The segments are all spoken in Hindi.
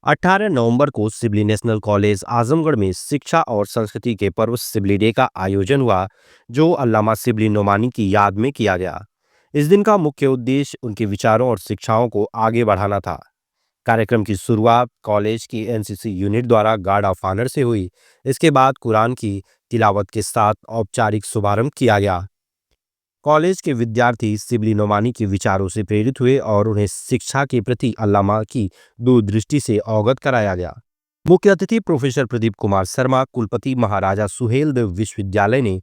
18 नवंबर को सिबली नेशनल कॉलेज आजमगढ़ में शिक्षा और संस्कृति के पर्व सिबली डे का आयोजन हुआ, जो अल्लामा सिबली नोमानी की याद में किया गया। इस दिन का मुख्य उद्देश्य उनके विचारों और शिक्षाओं को आगे बढ़ाना था। कार्यक्रम की शुरुआत कॉलेज की एनसीसी यूनिट द्वारा गार्ड ऑफ ऑनर से हुई। इसके बाद कुरान की तिलावत के साथ औपचारिक शुभारंभ किया गया। कॉलेज के विद्यार्थी सिबली नोमानी के विचारों से प्रेरित हुए और उन्हें शिक्षा के प्रति अल्लामा की दूरदृष्टि से अवगत कराया गया। मुख्य अतिथि प्रोफेसर प्रदीप कुमार शर्मा, कुलपति महाराजा सुहेलदेव विश्वविद्यालय ने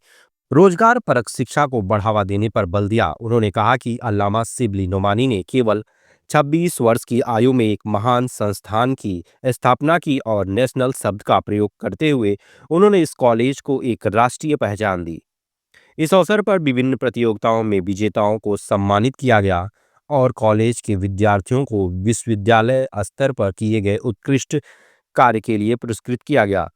रोजगार परक शिक्षा को बढ़ावा देने पर बल दिया। उन्होंने कहा कि अल्लामा सिबली नोमानी ने केवल 26 वर्ष की आयु में एक महान संस्थान की स्थापना की और नेशनल शब्द का प्रयोग करते हुए उन्होंने इस कॉलेज को एक राष्ट्रीय पहचान दी। इस अवसर पर विभिन्न प्रतियोगिताओं में विजेताओं को सम्मानित किया गया और कॉलेज के विद्यार्थियों को विश्वविद्यालय स्तर पर किए गए उत्कृष्ट कार्य के लिए पुरस्कृत किया गया।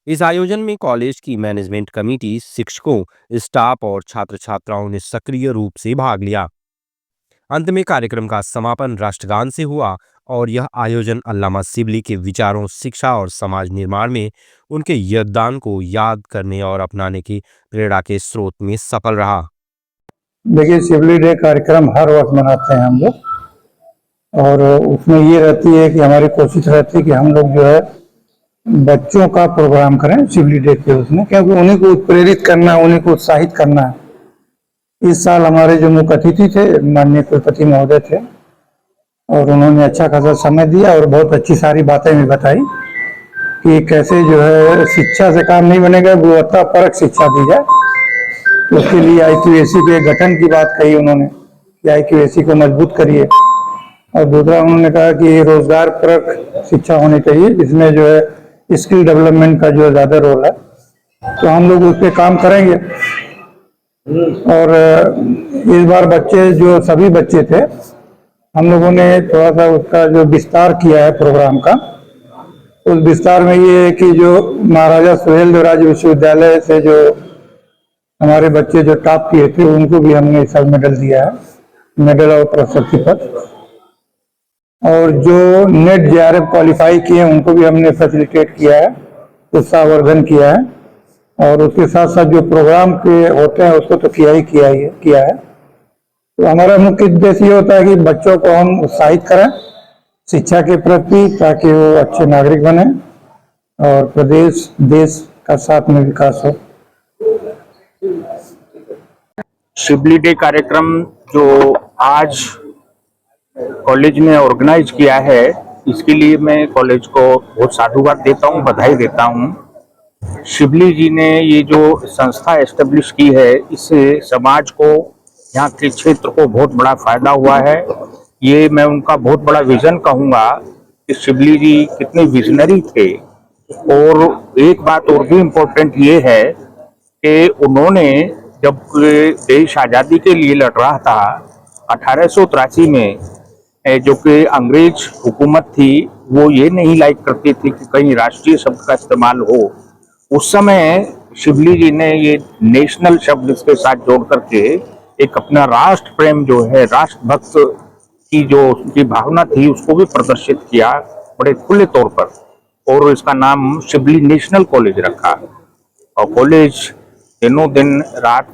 इस आयोजन में कॉलेज की मैनेजमेंट कमेटी, शिक्षकों, स्टाफ और छात्र छात्राओं ने सक्रिय रूप से भाग लिया। अंत में कार्यक्रम का समापन राष्ट्रगान से हुआ और यह आयोजन अल्लामा सिबली के विचारों, शिक्षा और समाज निर्माण में उनके योगदान को याद करने और अपनाने की प्रेरणा के स्रोत में सफल रहा। देखिए, सिबली डे कार्यक्रम हर वर्ष मनाते हैं हम लोग, और उसमें ये रहती है कि हमारी कोशिश रहती है कि हम लोग जो है बच्चों का प्रोग्राम करें सिबली डे के उसमें, क्योंकि उन्हीं को प्रेरित करना है, उन्हीं को उत्साहित करना है। इस साल हमारे जो मुख्य अतिथि थे माननीय कुलपति महोदय थे, और उन्होंने अच्छा खासा समय दिया और बहुत अच्छी सारी बातें भी बताई कि कैसे जो है शिक्षा से काम नहीं बनेगा, गुणवत्ता परक शिक्षा दी जाए। उसके लिए IQAC के गठन की बात कही उन्होंने कि IQAC को मजबूत करिए, और दूसरा उन्होंने कहा कि रोजगार परक शिक्षा होनी चाहिए, जिसमें जो है स्किल डेवलपमेंट का जो ज़्यादा रोल है। तो हम लोग उस पर काम करेंगे। और इस बार बच्चे जो सभी बच्चे थे, हम लोगों ने थोड़ा सा उसका जो विस्तार किया है प्रोग्राम का। उस विस्तार में ये है कि जो महाराजा सुहेलदेव राज्य विश्वविद्यालय से जो हमारे बच्चे जो टॉप किए थे, उनको भी हमने इस साल मेडल दिया है, मेडल और प्रशस्ति पत्र। और जो नेट JRF क्वालिफाई किए हैं, उनको भी हमने फैसिलिटेट किया है, उत्साहवर्धन किया है। और उसके साथ साथ जो प्रोग्राम के होते हैं उसको तो किया है। तो हमारा मुख्य उद्देश्य ये होता है कि बच्चों को हम उत्साहित करें शिक्षा के प्रति, ताकि वो अच्छे नागरिक बने और प्रदेश, देश का साथ में विकास हो। सिबली डे कार्यक्रम जो आज कॉलेज ने ऑर्गेनाइज किया है, इसके लिए मैं कॉलेज को बहुत साधुवाद देता हूँ, बधाई देता हूँ। सिबली जी ने ये जो संस्था एस्टेब्लिश की है, इससे समाज को, यहाँ के क्षेत्र को बहुत बड़ा फायदा हुआ है। ये मैं उनका बहुत बड़ा विजन कहूँगा कि सिबली जी कितने विजनरी थे। और एक बात और भी इम्पोर्टेंट ये है कि उन्होंने जब देश आज़ादी के लिए लड़ रहा था 1883 में, जो कि अंग्रेज हुकूमत थी, वो ये नहीं लाइक करती थी कि कहीं राष्ट्रीय शब्द का इस्तेमाल हो। उस समय सिबली जी ने ये नेशनल शब्द इसके साथ जोड़ करके एक अपना राष्ट्र प्रेम जो है, राष्ट्रभक्त की जो उनकी भावना थी, उसको भी प्रदर्शित किया बड़े खुले तौर पर, और इसका नाम सिबली नेशनल कॉलेज रखा। और कॉलेज दिनों दिन रात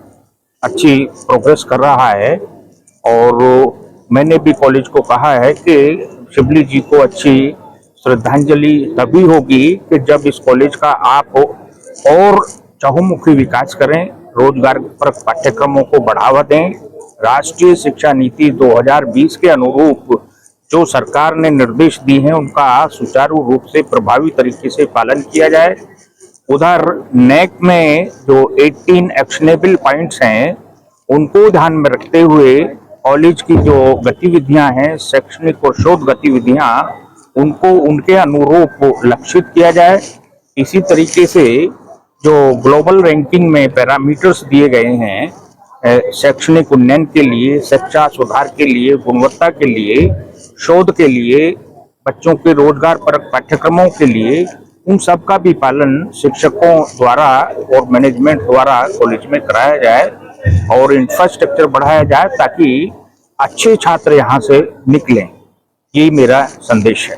अच्छी प्रोग्रेस कर रहा है। और मैंने भी कॉलेज को कहा है कि सिबली जी को अच्छी श्रद्धांजलि तभी होगी कि जब इस कॉलेज का आप और चहुमुखी विकास करें, रोजगार परक पाठ्यक्रमों को बढ़ावा दें, राष्ट्रीय शिक्षा नीति 2020 के अनुरूप जो सरकार ने निर्देश दिए हैं उनका सुचारू रूप से प्रभावी तरीके से पालन किया जाए। उधर नेक में जो 18 एक्शनेबल पॉइंट्स हैं, उनको ध्यान में रखते हुए कॉलेज की जो गतिविधियां हैं, शैक्षणिक और शोध गतिविधियां, उनको उनके अनुरूप लक्षित किया जाए। इसी तरीके से जो ग्लोबल रैंकिंग में पैरामीटर्स दिए गए हैं शैक्षणिक उन्नयन के लिए, शिक्षा सुधार के लिए, गुणवत्ता के लिए, शोध के लिए, बच्चों के रोजगार परक पाठ्यक्रमों के लिए, उन सब का भी पालन शिक्षकों द्वारा और मैनेजमेंट द्वारा कॉलेज में कराया जाए और इंफ्रास्ट्रक्चर बढ़ाया जाए, ताकि अच्छे छात्र यहाँ से निकलें। ये मेरा संदेश है।